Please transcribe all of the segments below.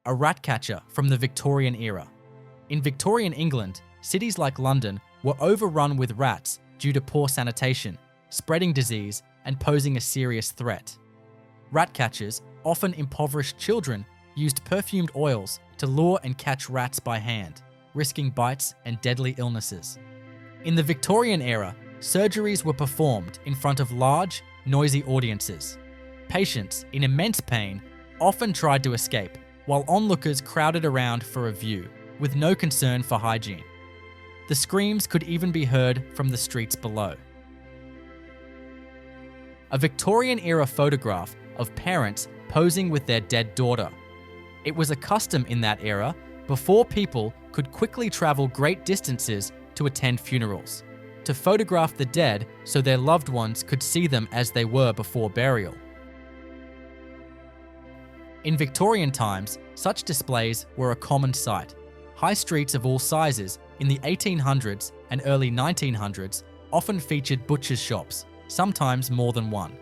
a rat catcher from the Victorian era. In Victorian England, cities like London were overrun with rats due to poor sanitation, spreading disease, and posing a serious threat. Rat catchers, often impoverished children, used perfumed oils to lure and catch rats by hand, risking bites and deadly illnesses. In the Victorian era, surgeries were performed in front of large, noisy audiences. Patients, in immense pain, often tried to escape, while onlookers crowded around for a view, with no concern for hygiene. The screams could even be heard from the streets below. A Victorian-era photograph of parents posing with their dead daughter. It was a custom in that era, before people could quickly travel great distances to attend funerals, to photograph the dead so their loved ones could see them as they were before burial. In Victorian times, such displays were a common sight. High streets of all sizes in the 1800s and early 1900s often featured butchers' shops, sometimes more than one.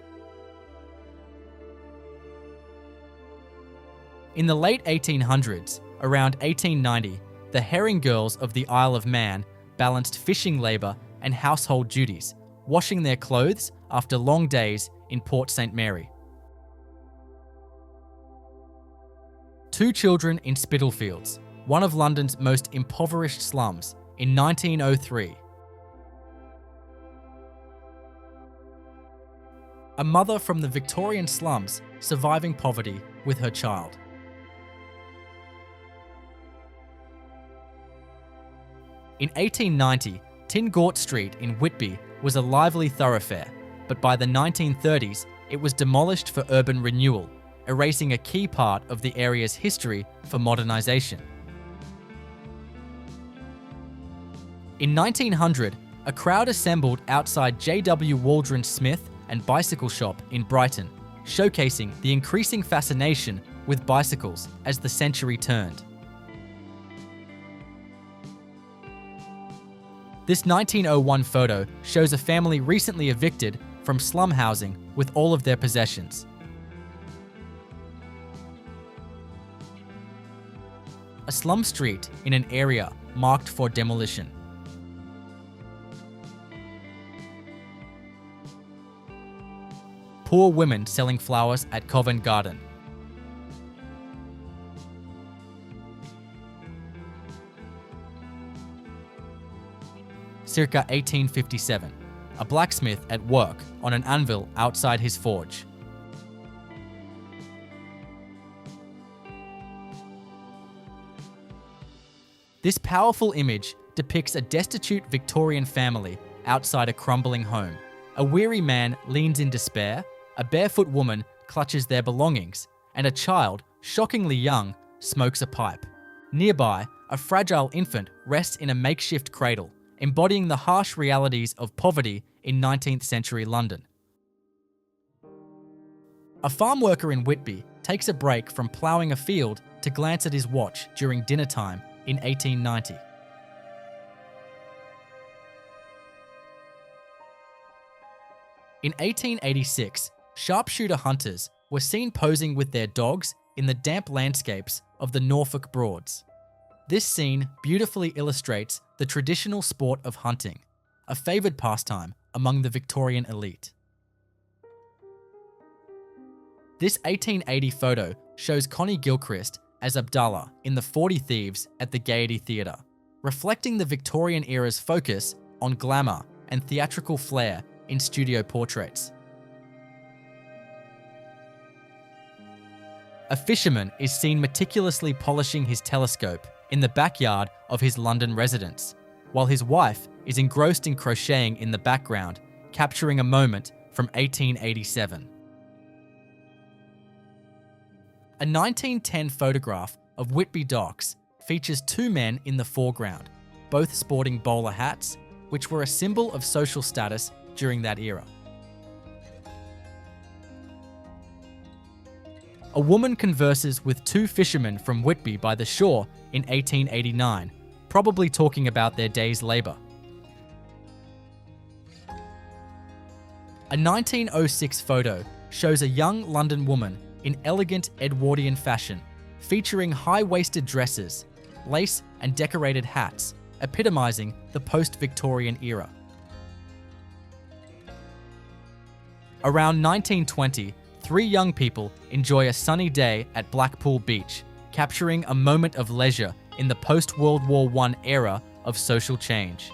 In the late 1800s, around 1890, the herring girls of the Isle of Man balanced fishing labour and household duties, washing their clothes after long days in Port St. Mary. Two children in Spitalfields, one of London's most impoverished slums, in 1903. A mother from the Victorian slums surviving poverty with her child. In 1890, Tingort Street in Whitby was a lively thoroughfare, but by the 1930s, it was demolished for urban renewal, erasing a key part of the area's history for modernisation. In 1900, a crowd assembled outside J.W. Waldron Smith and Bicycle Shop in Brighton, showcasing the increasing fascination with bicycles as the century turned. This 1901 photo shows a family recently evicted from slum housing with all of their possessions. A slum street in an area marked for demolition. Poor women selling flowers at Covent Garden. Circa 1857, a blacksmith at work on an anvil outside his forge. This powerful image depicts a destitute Victorian family outside a crumbling home. A weary man leans in despair, a barefoot woman clutches their belongings, and a child, shockingly young, smokes a pipe. Nearby, a fragile infant rests in a makeshift cradle, embodying the harsh realities of poverty in 19th century London. A farm worker in Whitby takes a break from ploughing a field to glance at his watch during dinner time in 1890. In 1886, sharpshooter hunters were seen posing with their dogs in the damp landscapes of the Norfolk Broads. This scene beautifully illustrates the traditional sport of hunting, a favoured pastime among the Victorian elite. This 1880 photo shows Connie Gilchrist as Abdallah in The 40 Thieves at the Gaiety Theatre, reflecting the Victorian era's focus on glamour and theatrical flair in studio portraits. A fisherman is seen meticulously polishing his telescope in the backyard of his London residence, while his wife is engrossed in crocheting in the background, capturing a moment from 1887. A 1910 photograph of Whitby docks features two men in the foreground, both sporting bowler hats, which were a symbol of social status during that era. A woman converses with two fishermen from Whitby by the shore in 1889, probably talking about their day's labour. A 1906 photo shows a young London woman in elegant Edwardian fashion, featuring high-waisted dresses, lace and decorated hats, epitomizing the post-Victorian era. Around 1920, three young people enjoy a sunny day at Blackpool Beach, capturing a moment of leisure in the post-World War I era of social change.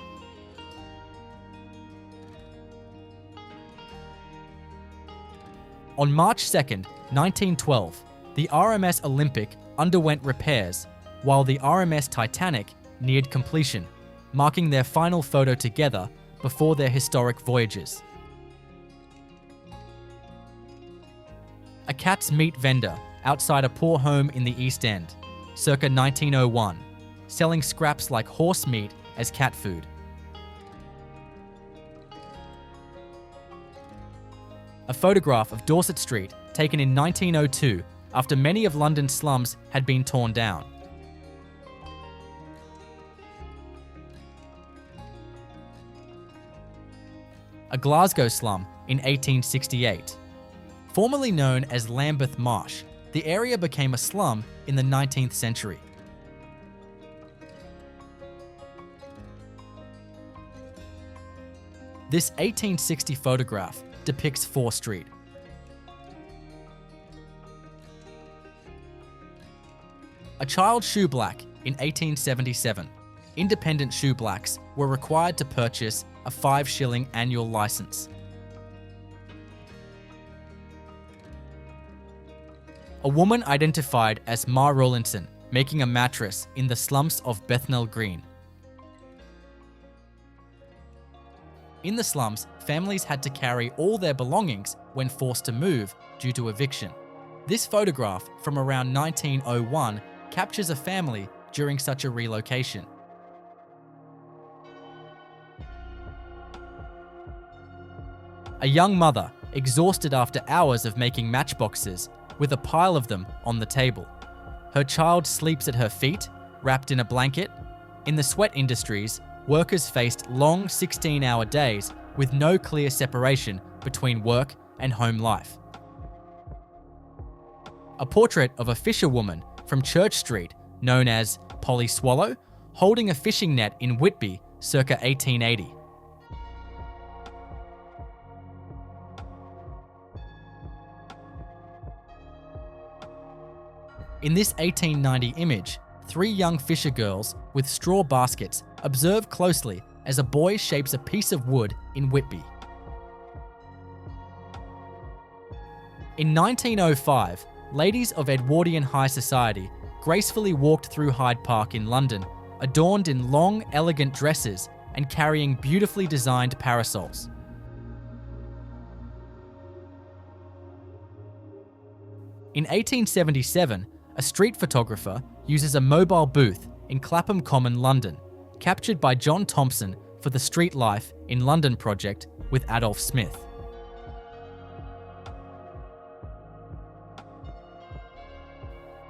On March 2, 1912, the RMS Olympic underwent repairs, while the RMS Titanic neared completion, marking their final photo together before their historic voyages. A cat's meat vendor outside a poor home in the East End, circa 1901, selling scraps like horse meat as cat food. A photograph of Dorset Street taken in 1902 after many of London's slums had been torn down. A Glasgow slum in 1868. Formerly known as Lambeth Marsh, the area became a slum in the 19th century. This 1860 photograph depicts Fore Street. A child shoe black in 1877. Independent shoe blacks were required to purchase a 5-shilling annual license. A woman identified as Ma Rawlinson making a mattress in the slums of Bethnal Green. In the slums, families had to carry all their belongings when forced to move due to eviction. This photograph from around 1901 captures a family during such a relocation. A young mother, exhausted after hours of making matchboxes, with a pile of them on the table. Her child sleeps at her feet, wrapped in a blanket. In the sweat industries, workers faced long 16-hour days with no clear separation between work and home life. A portrait of a fisherwoman from Church Street, known as Polly Swallow, holding a fishing net in Whitby circa 1880. In this 1890 image, 3 young fisher girls with straw baskets observe closely as a boy shapes a piece of wood in Whitby. In 1905, ladies of Edwardian high society gracefully walked through Hyde Park in London, adorned in long, elegant dresses and carrying beautifully designed parasols. In 1877, a street photographer uses a mobile booth in Clapham Common, London, captured by John Thompson for the Street Life in London project with Adolf Smith.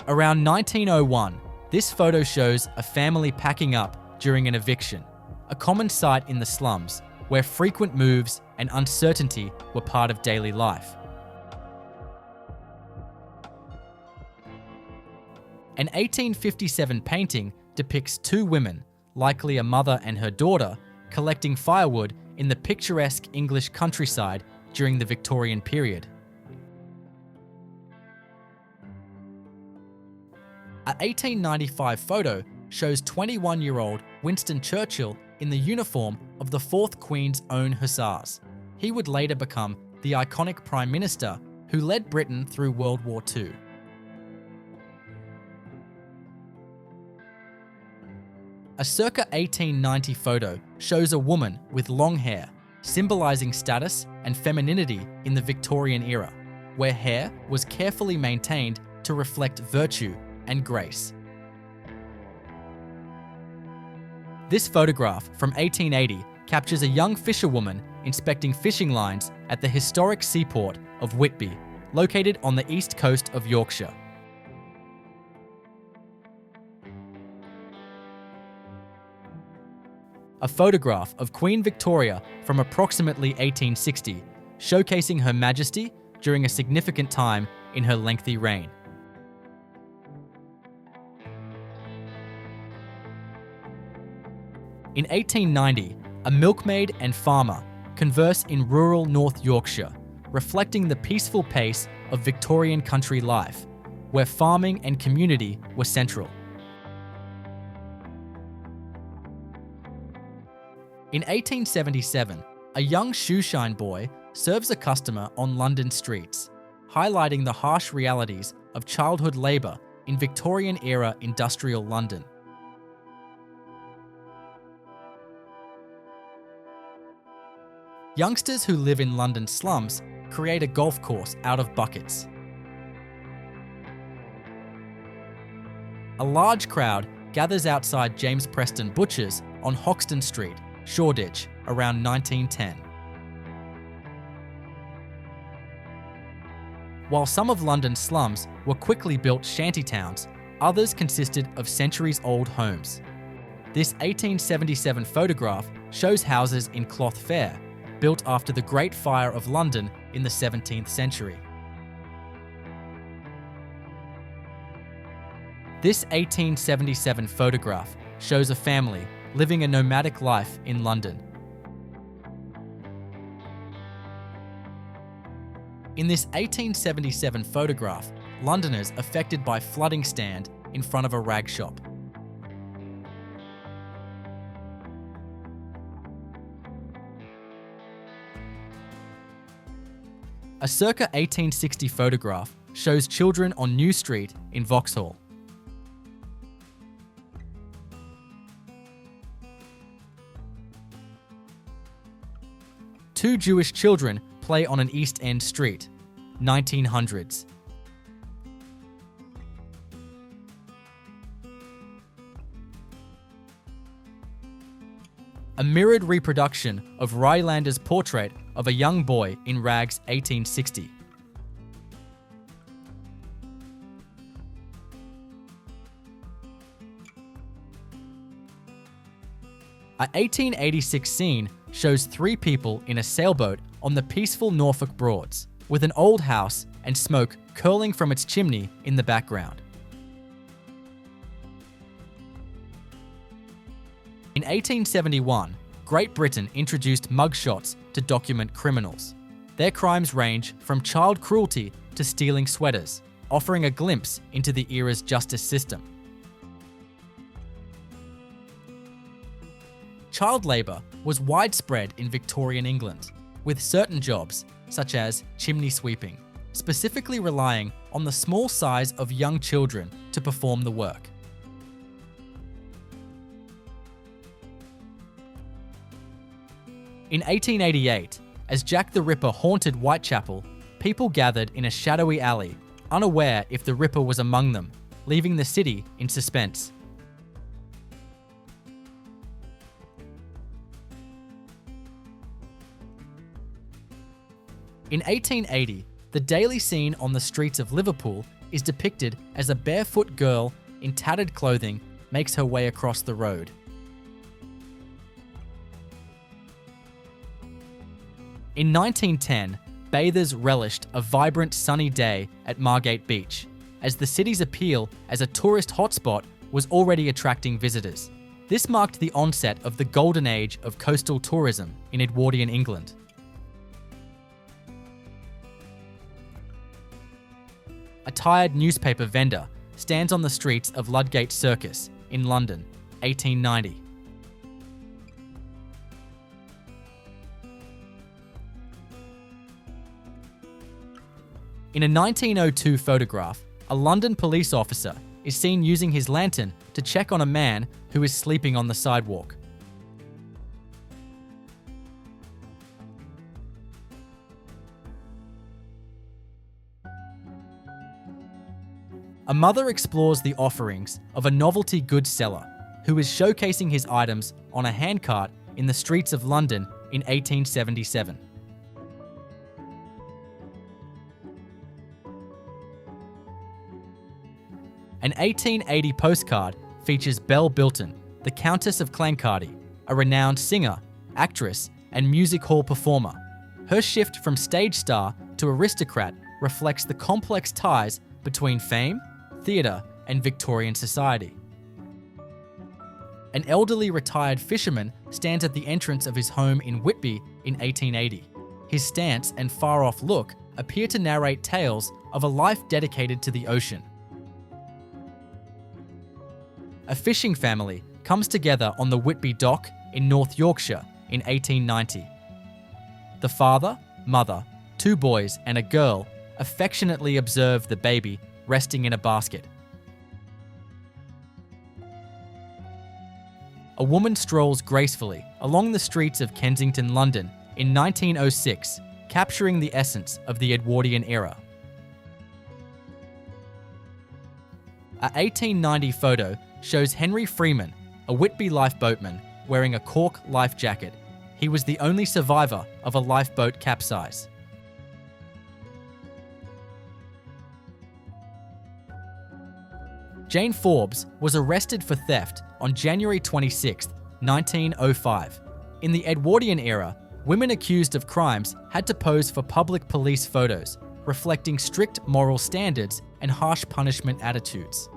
Around 1901, this photo shows a family packing up during an eviction, a common sight in the slums where frequent moves and uncertainty were part of daily life. An 1857 painting depicts 2 women, likely a mother and her daughter, collecting firewood in the picturesque English countryside during the Victorian period. An 1895 photo shows 21-year-old Winston Churchill in the uniform of the 4th Queen's Own Hussars. He would later become the iconic Prime Minister who led Britain through World War II. A circa 1890 photo shows a woman with long hair, symbolizing status and femininity in the Victorian era, where hair was carefully maintained to reflect virtue and grace. This photograph from 1880 captures a young fisherwoman inspecting fishing lines at the historic seaport of Whitby, located on the east coast of Yorkshire. A photograph of Queen Victoria from approximately 1860, showcasing Her Majesty during a significant time in her lengthy reign. In 1890, a milkmaid and farmer converse in rural North Yorkshire, reflecting the peaceful pace of Victorian country life, where farming and community were central. In 1877, a young shoeshine boy serves a customer on London streets, highlighting the harsh realities of childhood labour in Victorian-era industrial London. Youngsters who live in London slums create a golf course out of buckets. A large crowd gathers outside James Preston Butcher's on Hoxton Street, Shoreditch, around 1910. While some of London's slums were quickly built shantytowns, others consisted of centuries-old homes. This 1877 photograph shows houses in Cloth Fair, built after the Great Fire of London in the 17th century. This 1877 photograph shows a family living a nomadic life in London. In this 1877 photograph, Londoners affected by flooding stand in front of a rag shop. A circa 1860 photograph shows children on New Street in Vauxhall. Two Jewish children play on an East End street, 1900s. A mirrored reproduction of Rylander's portrait of a young boy in rags, 1860. A 1886 scene shows three people in a sailboat on the peaceful Norfolk Broads, with an old house and smoke curling from its chimney in the background. In 1871, Great Britain introduced mugshots to document criminals. Their crimes range from child cruelty to stealing sweaters, offering a glimpse into the era's justice system. Child labour was widespread in Victorian England, with certain jobs, such as chimney sweeping, specifically relying on the small size of young children to perform the work. In 1888, as Jack the Ripper haunted Whitechapel, people gathered in a shadowy alley, unaware if the Ripper was among them, leaving the city in suspense. In 1880, the daily scene on the streets of Liverpool is depicted as a barefoot girl in tattered clothing makes her way across the road. In 1910, bathers relished a vibrant sunny day at Margate Beach, as the city's appeal as a tourist hotspot was already attracting visitors. This marked the onset of the golden age of coastal tourism in Edwardian England. A tired newspaper vendor stands on the streets of Ludgate Circus in London, 1890. In a 1902 photograph, a London police officer is seen using his lantern to check on a man who is sleeping on the sidewalk. A mother explores the offerings of a novelty goods seller who is showcasing his items on a handcart in the streets of London in 1877. An 1880 postcard features Belle Bilton, the Countess of Clancarty, a renowned singer, actress, and music hall performer. Her shift from stage star to aristocrat reflects the complex ties between fame, theatre, and Victorian society. An elderly retired fisherman stands at the entrance of his home in Whitby in 1880. His stance and far-off look appear to narrate tales of a life dedicated to the ocean. A fishing family comes together on the Whitby dock in North Yorkshire in 1890. The father, mother, 2 boys and a girl affectionately observe the baby resting in a basket. A woman strolls gracefully along the streets of Kensington, London in 1906, capturing the essence of the Edwardian era. A 1890 photo shows Henry Freeman, a Whitby lifeboatman, wearing a cork life jacket. He was the only survivor of a lifeboat capsize. Jane Forbes was arrested for theft on January 26, 1905. In the Edwardian era, women accused of crimes had to pose for public police photos, reflecting strict moral standards and harsh punishment attitudes.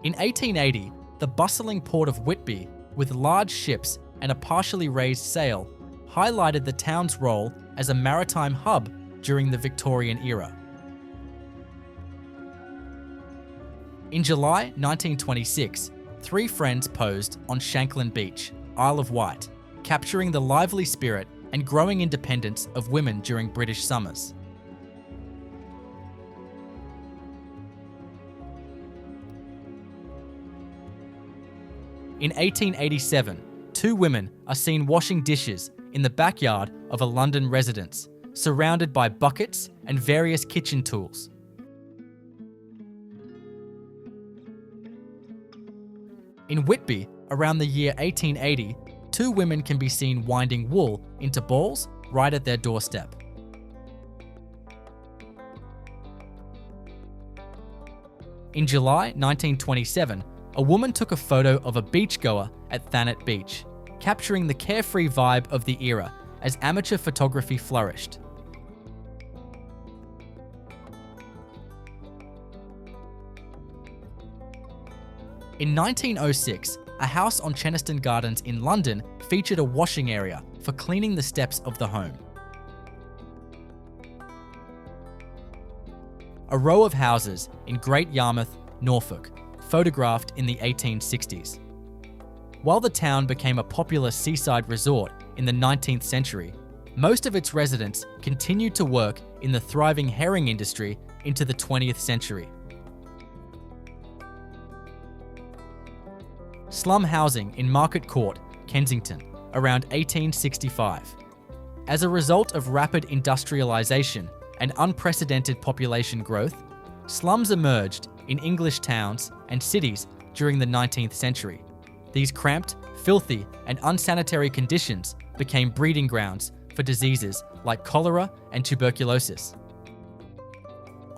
In 1880, the bustling port of Whitby, with large ships and a partially raised sail, highlighted the town's role as a maritime hub during the Victorian era. In July 1926, 3 friends posed on Shanklin Beach, Isle of Wight, capturing the lively spirit and growing independence of women during British summers. In 1887, 2 women are seen washing dishes in the backyard of a London residence, surrounded by buckets and various kitchen tools. In Whitby, around the year 1880, 2 women can be seen winding wool into balls right at their doorstep. In July 1927, a woman took a photo of a beachgoer at Thanet Beach, capturing the carefree vibe of the era as amateur photography flourished. In 1906, a house on Cheniston Gardens in London featured a washing area for cleaning the steps of the home. A row of houses in Great Yarmouth, Norfolk, photographed in the 1860s. While the town became a popular seaside resort in the 19th century, most of its residents continued to work in the thriving herring industry into the 20th century. Slum housing in Market Court, Kensington, around 1865. As a result of rapid industrialisation and unprecedented population growth, slums emerged in English towns and cities during the 19th century. These cramped, filthy, and unsanitary conditions became breeding grounds for diseases like cholera and tuberculosis.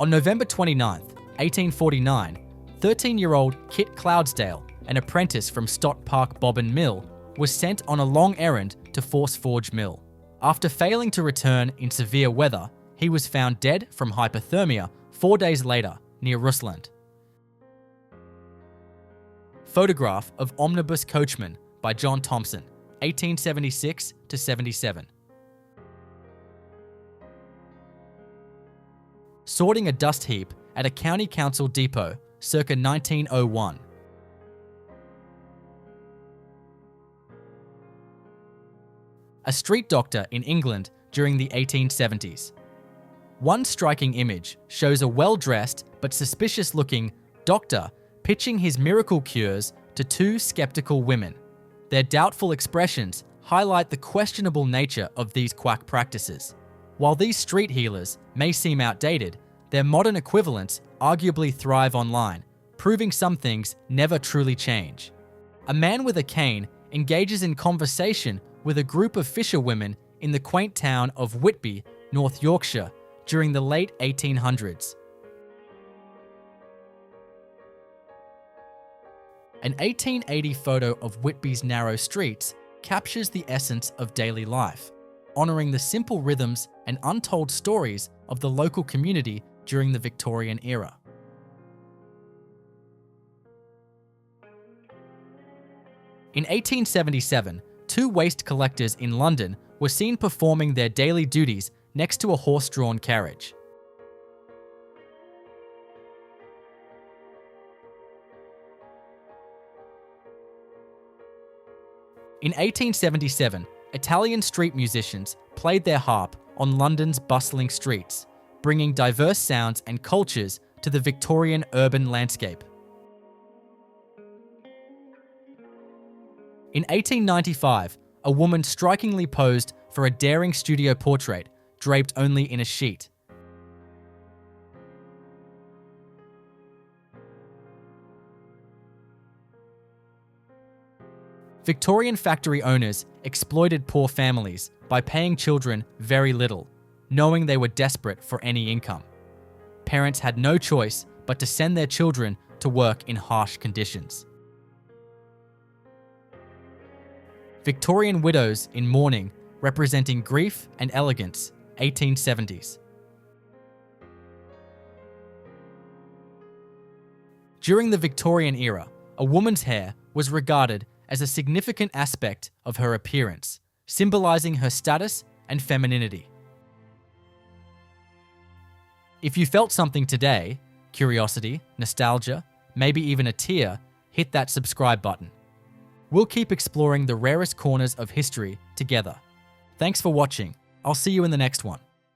On November 29, 1849, 13-year-old Kit Cloudsdale, an apprentice from Stott Park Bobbin Mill, was sent on a long errand to Force Forge Mill. After failing to return in severe weather, he was found dead from hypothermia 4 days later near Rusland. Photograph of Omnibus Coachman by John Thompson, 1876-77. Sorting a dust heap at a county council depot circa 1901. A street doctor in England during the 1870s. One striking image shows a well-dressed but suspicious-looking doctor pitching his miracle cures to 2 skeptical women. Their doubtful expressions highlight the questionable nature of these quack practices. While these street healers may seem outdated, their modern equivalents arguably thrive online, proving some things never truly change. A man with a cane engages in conversation with a group of fisherwomen in the quaint town of Whitby, North Yorkshire, during the late 1800s. An 1880 photo of Whitby's narrow streets captures the essence of daily life, honouring the simple rhythms and untold stories of the local community during the Victorian era. In 1877, two waste collectors in London were seen performing their daily duties next to a horse-drawn carriage. In 1877, Italian street musicians played their harp on London's bustling streets, bringing diverse sounds and cultures to the Victorian urban landscape. In 1895, a woman strikingly posed for a daring studio portrait draped only in a sheet. Victorian factory owners exploited poor families by paying children very little, knowing they were desperate for any income. Parents had no choice but to send their children to work in harsh conditions. Victorian widows in mourning, representing grief and elegance, 1870s. During the Victorian era, a woman's hair was regarded as a significant aspect of her appearance, symbolizing her status and femininity. If you felt something today, curiosity, nostalgia, maybe even a tear, hit that subscribe button. We'll keep exploring the rarest corners of history together. Thanks for watching. I'll see you in the next one.